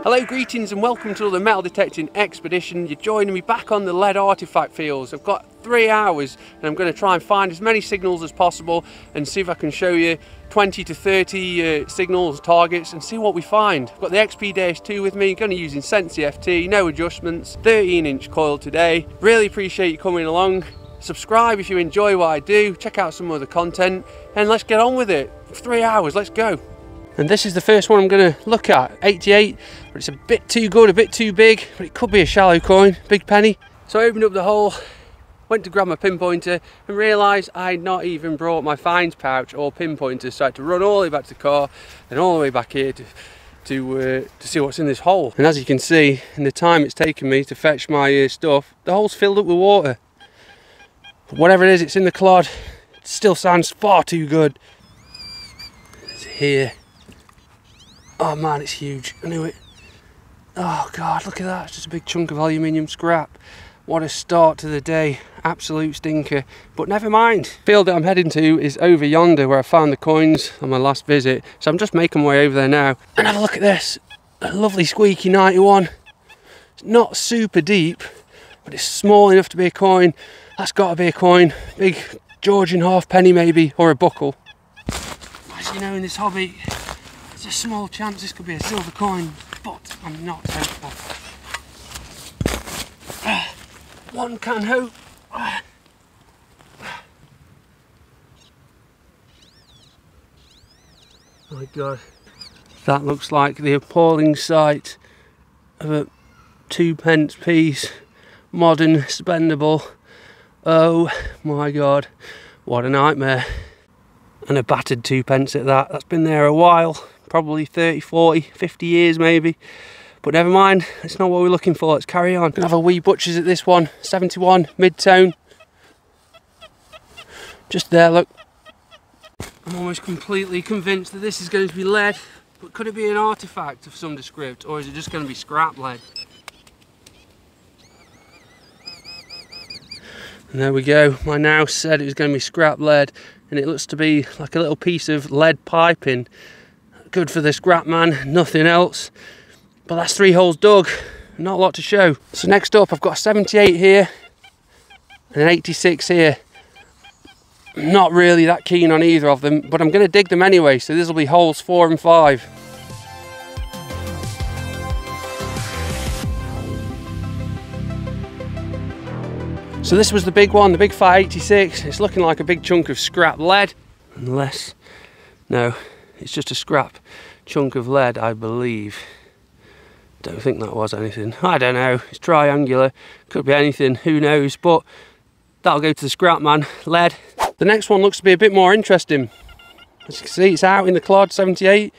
Hello, greetings and welcome to the metal detecting expedition. You're joining me back on the lead artifact fields. I've got 3 hours and I'm going to try and find as many signals as possible and see if I can show you 20 to 30 signals, targets, and see what we find. I've got the XP-2 with me, going to using Sensi FT, no adjustments, 13-inch coil today. Really appreciate you coming along. Subscribe if you enjoy what I do, check out some other content, and let's get on with it. 3 hours, let's go. And this is the first one I'm going to look at, 88, but it's a bit too good, a bit too big, but it could be a shallow coin, big penny. So I opened up the hole, went to grab my pinpointer and realised I'd not even brought my finds pouch or pinpointer, so I had to run all the way back to the car and all the way back here to see what's in this hole. And as you can see, in the time it's taken me to fetch my stuff, the hole's filled up with water. But whatever it is, it's in the clod, it still sounds far too good. It's here. Oh man, it's huge, I knew it. Oh God, look at that, it's just a big chunk of aluminium scrap. What a start to the day, absolute stinker. But never mind. The field that I'm heading to is over yonder where I found the coins on my last visit. So I'm just making my way over there now. And have a look at this, a lovely squeaky 91. It's not super deep, but it's small enough to be a coin. That's got to be a coin. Big Georgian halfpenny maybe, or a buckle. As you know, in this hobby, there's a small chance this could be a silver coin, but I'm not hopeful. One can hope. Oh my God, that looks like the appalling sight of a 2p piece, modern, spendable. Oh my God, what a nightmare. And a battered 2p at that. That's been there a while, probably 30, 40, 50 years maybe. But never mind, it's not what we're looking for, let's carry on. Gonna have a wee butchers at this one, 71, mid-tone. Just there, look. I'm almost completely convinced that this is going to be lead, but could it be an artefact of some description, or is it just going to be scrap lead? And there we go, my now said it was going to be scrap lead, and it looks to be like a little piece of lead piping. Good for the scrap man, nothing else. But that's 3 holes dug, not a lot to show. So next up I've got a 78 here and an 86 here. Not really that keen on either of them, but I'm going to dig them anyway, so this will be holes 4 and 5. So this was the big one, the big fat 86. It's looking like a big chunk of scrap lead. Unless, no, it's just a scrap chunk of lead, I believe. Don't think that was anything. I don't know, it's triangular, could be anything, who knows, but that'll go to the scrap man. Lead. The next one looks to be a bit more interesting. As you can see, it's out in the clod, 78.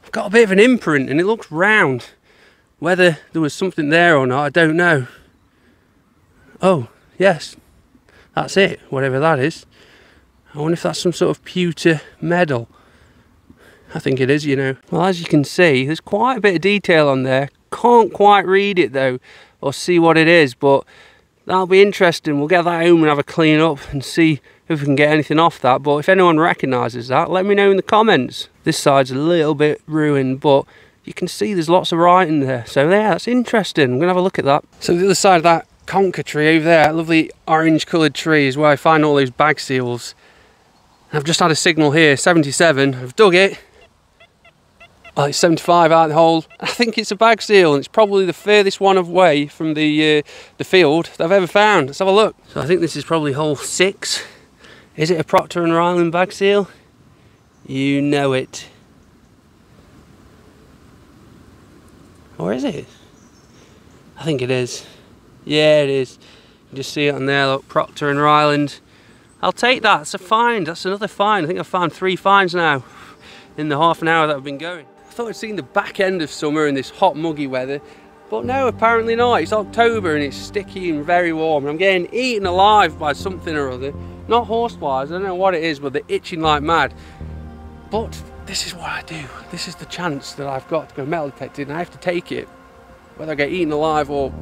I've got a bit of an imprint and it looks round. Whether there was something there or not, I don't know. Oh, yes, that's it, whatever that is. I wonder if that's some sort of pewter medal. I think it is, you know. Well, as you can see, there's quite a bit of detail on there. Can't quite read it though, or see what it is, but that'll be interesting. We'll get that home and have a clean up and see if we can get anything off that. But if anyone recognises that, let me know in the comments. This side's a little bit ruined, but you can see there's lots of writing there. So yeah, that's interesting. I'm gonna have a look at that. So the other side of that conker tree over there, that lovely orange coloured tree, is where I find all those bag seals. I've just had a signal here, 77. I've dug it. Well, it's 75 out of the hole. I think it's a bag seal, and it's probably the furthest one away from the field that I've ever found. Let's have a look. So I think this is probably hole 6. Is it a Procter & Ryland bag seal? You know it. Or is it? I think it is. Yeah, it is. You can just see it on there, look, Procter & Ryland. I'll take that, it's a find, that's another find. I think I've found 3 finds now in the half an hour that I've been going. I thought I'd seen the back end of summer in this hot muggy weather, but no, apparently not. It's October and it's sticky and very warm, and I'm getting eaten alive by something or other. Not horseflies, I don't know what it is, but they're itching like mad. But this is what I do. This is the chance that I've got to go metal detecting, and I have to take it, whether I get eaten alive or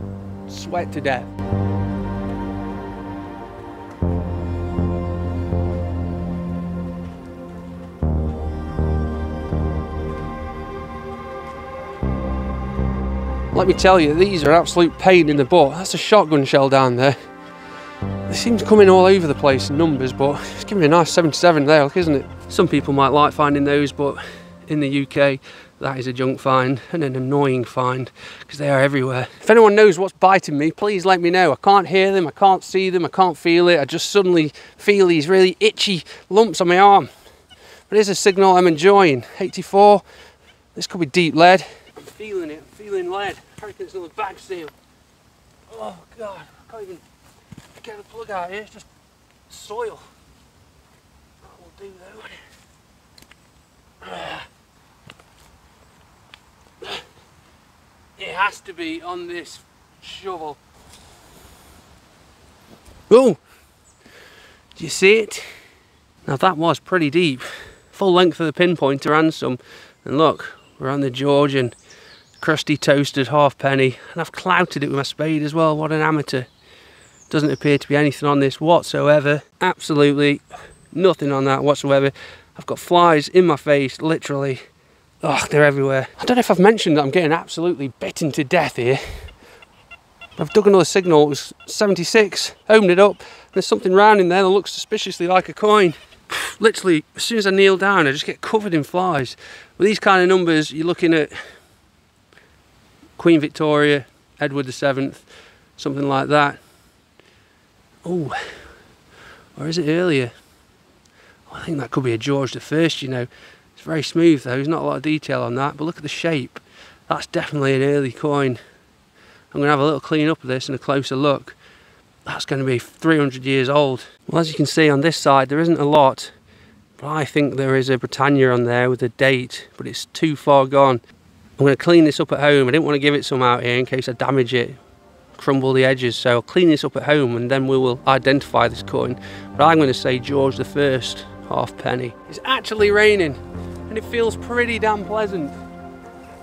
sweat to death. Let me tell you, these are an absolute pain in the butt. That's a shotgun shell down there. They seem to come in all over the place in numbers, but it's giving me a nice 77 there, look, isn't it? Some people might like finding those, but in the UK, that is a junk find and an annoying find because they are everywhere. If anyone knows what's biting me, please let me know. I can't hear them, I can't see them, I can't feel it. I just suddenly feel these really itchy lumps on my arm. But here's a signal I'm enjoying. 84. This could be deep lead. I'm feeling it. I'm feeling lead. I reckon it's another bag seal. Oh God, I can't even get the plug out here. It's just soil. That will do though. It has to be on this shovel. Oh! Do you see it? Now that was pretty deep. Full length of the pinpointer and some. And look, we're on the Georgian crusty toasted halfpenny. And I've clouted it with my spade as well. What an amateur. Doesn't appear to be anything on this whatsoever. Absolutely nothing on that whatsoever. I've got flies in my face, literally. Oh, they're everywhere. I don't know if I've mentioned that I'm getting absolutely bitten to death here. I've dug another signal, it was 76, opened it up, there's something round in there that looks suspiciously like a coin. Literally, as soon as I kneel down, I just get covered in flies. With these kind of numbers, you're looking at Queen Victoria, Edward VII, something like that. Oh, or is it earlier? Oh, I think that could be a George I, you know. It's very smooth though, there's not a lot of detail on that, but look at the shape. That's definitely an early coin. I'm going to have a little clean up of this and a closer look. That's going to be 300 years old. Well, as you can see on this side, there isn't a lot, but I think there is a Britannia on there with a date, but it's too far gone. I'm going to clean this up at home. I didn't want to give it some out here in case I damage it, crumble the edges, so I'll clean this up at home and then we will identify this coin. But I'm going to say George I, halfpenny. It's actually raining and it feels pretty damn pleasant.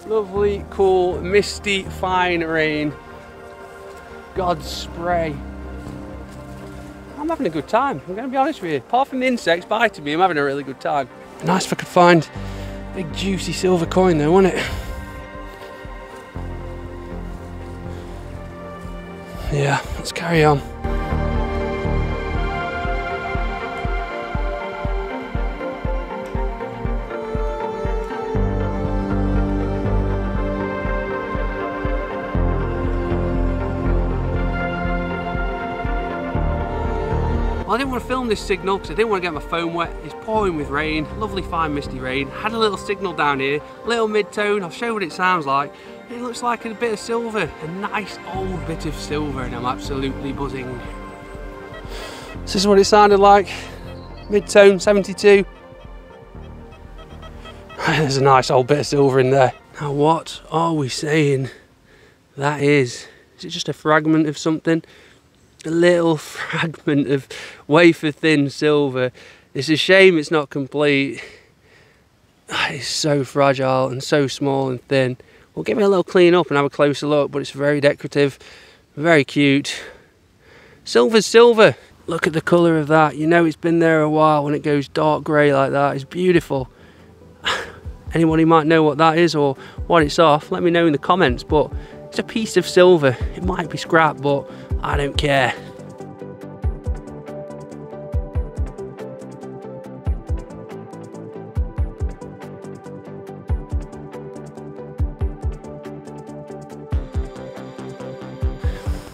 Lovely, cool, misty, fine rain. God's spray. I'm having a good time, I'm going to be honest with you. Apart from the insects biting me, I'm having a really good time. Nice if I could find a big juicy silver coin though, wouldn't it? Yeah, let's carry on. Well, I didn't want to film this signal because I didn't want to get my phone wet. It's pouring with rain, lovely fine misty rain. Had a little signal down here, little mid-tone. I'll show you what it sounds like. It looks like a bit of silver, a nice old bit of silver, and I'm absolutely buzzing. This is what it sounded like, mid-tone, 72. There's a nice old bit of silver in there. Now what are we saying that is? Is it just a fragment of something? A little fragment of wafer thin silver. It's a shame it's not complete. It's so fragile and so small and thin. We'll give it a little clean up and have a closer look, but it's very decorative, very cute. Silver's silver. Look at the colour of that. You know it's been there a while when it goes dark grey like that. It's beautiful. Anybody might know what that is or what it's off, let me know in the comments, but it's a piece of silver. It might be scrap, but I don't care.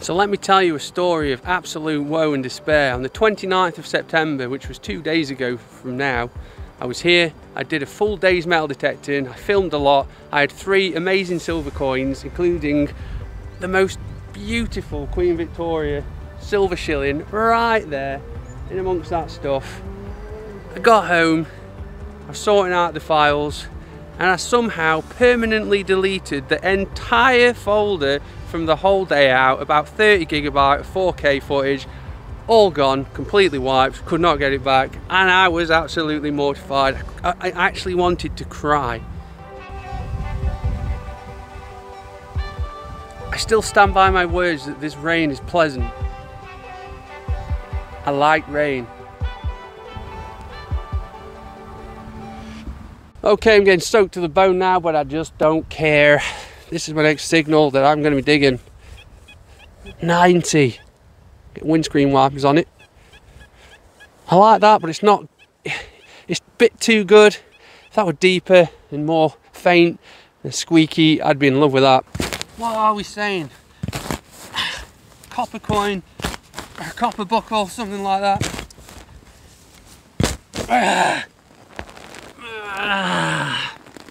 So let me tell you a story of absolute woe and despair. On the 29th of September, which was 2 days ago from now, I was here, I did a full day's metal detecting, I filmed a lot, I had 3 amazing silver coins, including the most beautiful Queen Victoria silver shilling right there in amongst that stuff. I got home, I was sorting out the files, and I somehow permanently deleted the entire folder from the whole day out, about 30 gigabyte 4K footage, all gone, completely wiped, could not get it back, and I was absolutely mortified. I actually wanted to cry. I still stand by my words that this rain is pleasant. I like rain. Okay, I'm getting soaked to the bone now, but I just don't care. This is my next signal that I'm going to be digging. 90. Get windscreen wipers on it. I like that, but it's not. It's a bit too good. If that were deeper and more faint and squeaky, I'd be in love with that. What are we saying? Copper coin, a copper buckle, something like that.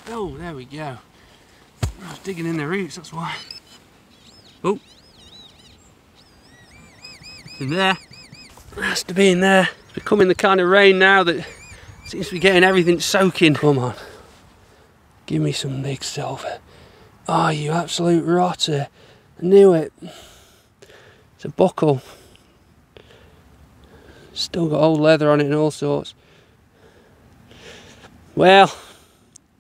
Oh, there we go. I was digging in the roots, that's why. Oh, it's in there. It has to be in there. It's becoming the kind of rain now that seems to be getting everything soaking. Come on, give me some big silver. Oh, you absolute rotter. I knew it. It's a buckle. Still got old leather on it and all sorts. Well,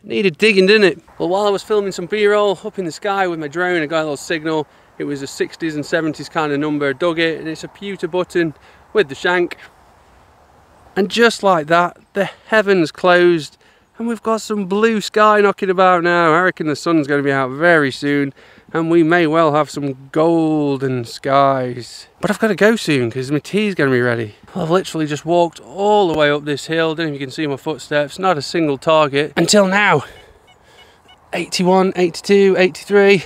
needed digging, didn't it? Well, while I was filming some B-roll up in the sky with my drone, I got a little signal. It was a 60s and 70s kind of number. I dug it, and it's a pewter button with the shank. And just like that, the heavens closed, and we've got some blue sky knocking about now. I reckon the sun's going to be out very soon, and we may well have some golden skies. But I've got to go soon because my tea's going to be ready. I've literally just walked all the way up this hill. Don't know if you can see my footsteps. Not a single target until now. 81, 82, 83.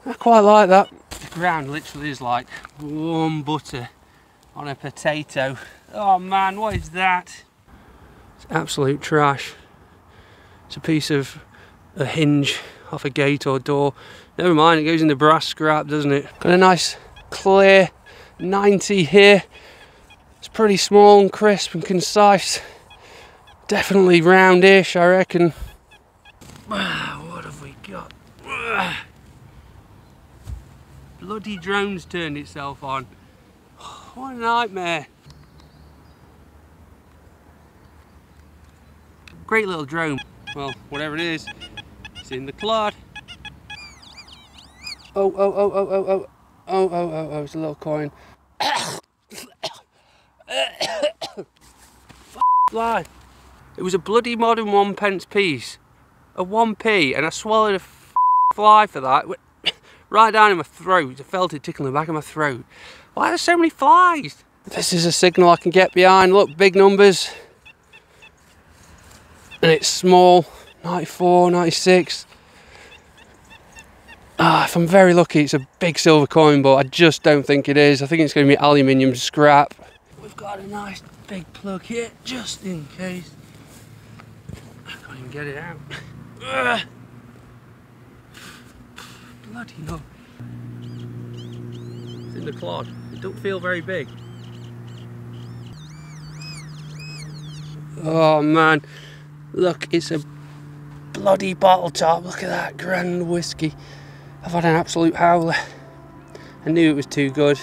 I quite like that. The ground literally is like warm butter on a potato. Oh man, what is that? It's absolute trash. It's a piece of a hinge off a gate or door. Never mind, it goes in the brass scrap, doesn't it? Got a nice clear 90 here. It's pretty small and crisp and concise. Definitely roundish, I reckon. What have we got? Bloody drone's turned itself on. What a nightmare. Great little drone. Well, whatever it is, it's in the clod. Oh, it's a little coin. Fly. It was a bloody modern 1p piece. A 1p, and I swallowed a fly for that. Right down in my throat. I felt it tickling the back of my throat. Why are there so many flies? This is a signal I can get behind. Look, big numbers. And it's small. 94, 96. If I'm very lucky, it's a big silver coin, but I just don't think it is. I think it's going to be aluminium scrap. We've got a nice big plug here, just in case. I can't even get it out. Bloody hell. It's in the clod. It don't feel very big. Oh man, look, it's a bloody bottle top. Look at that grand whiskey. I've had an absolute howler. I knew it was too good,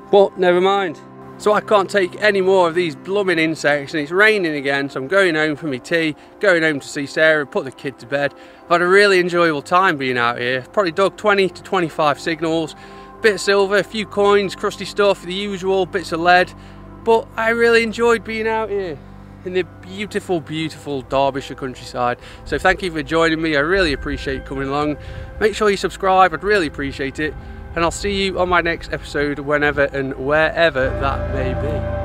but never mind. So I can't take any more of these blooming insects, and it's raining again, so I'm going home for my tea, going home to see Sarah, put the kid to bed. I've had a really enjoyable time being out here. Probably dug 20 to 25 signals, bit of silver, a few coins, crusty stuff, the usual, bits of lead, but I really enjoyed being out here in the beautiful, beautiful Derbyshire countryside. So thank you for joining me. I really appreciate you coming along. Make sure you subscribe, I'd really appreciate it. And I'll see you on my next episode, whenever and wherever that may be.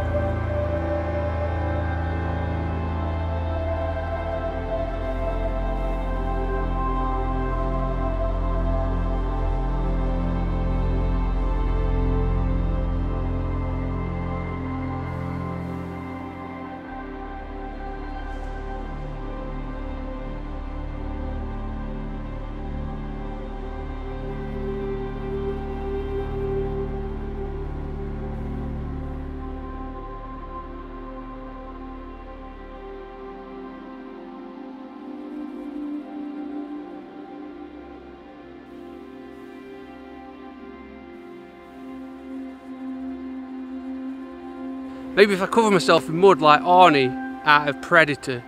Maybe if I cover myself in mud like Arnie out of Predator,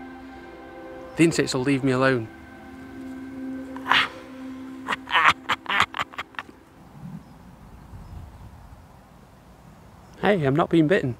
the insects will leave me alone. Hey, I'm not being bitten.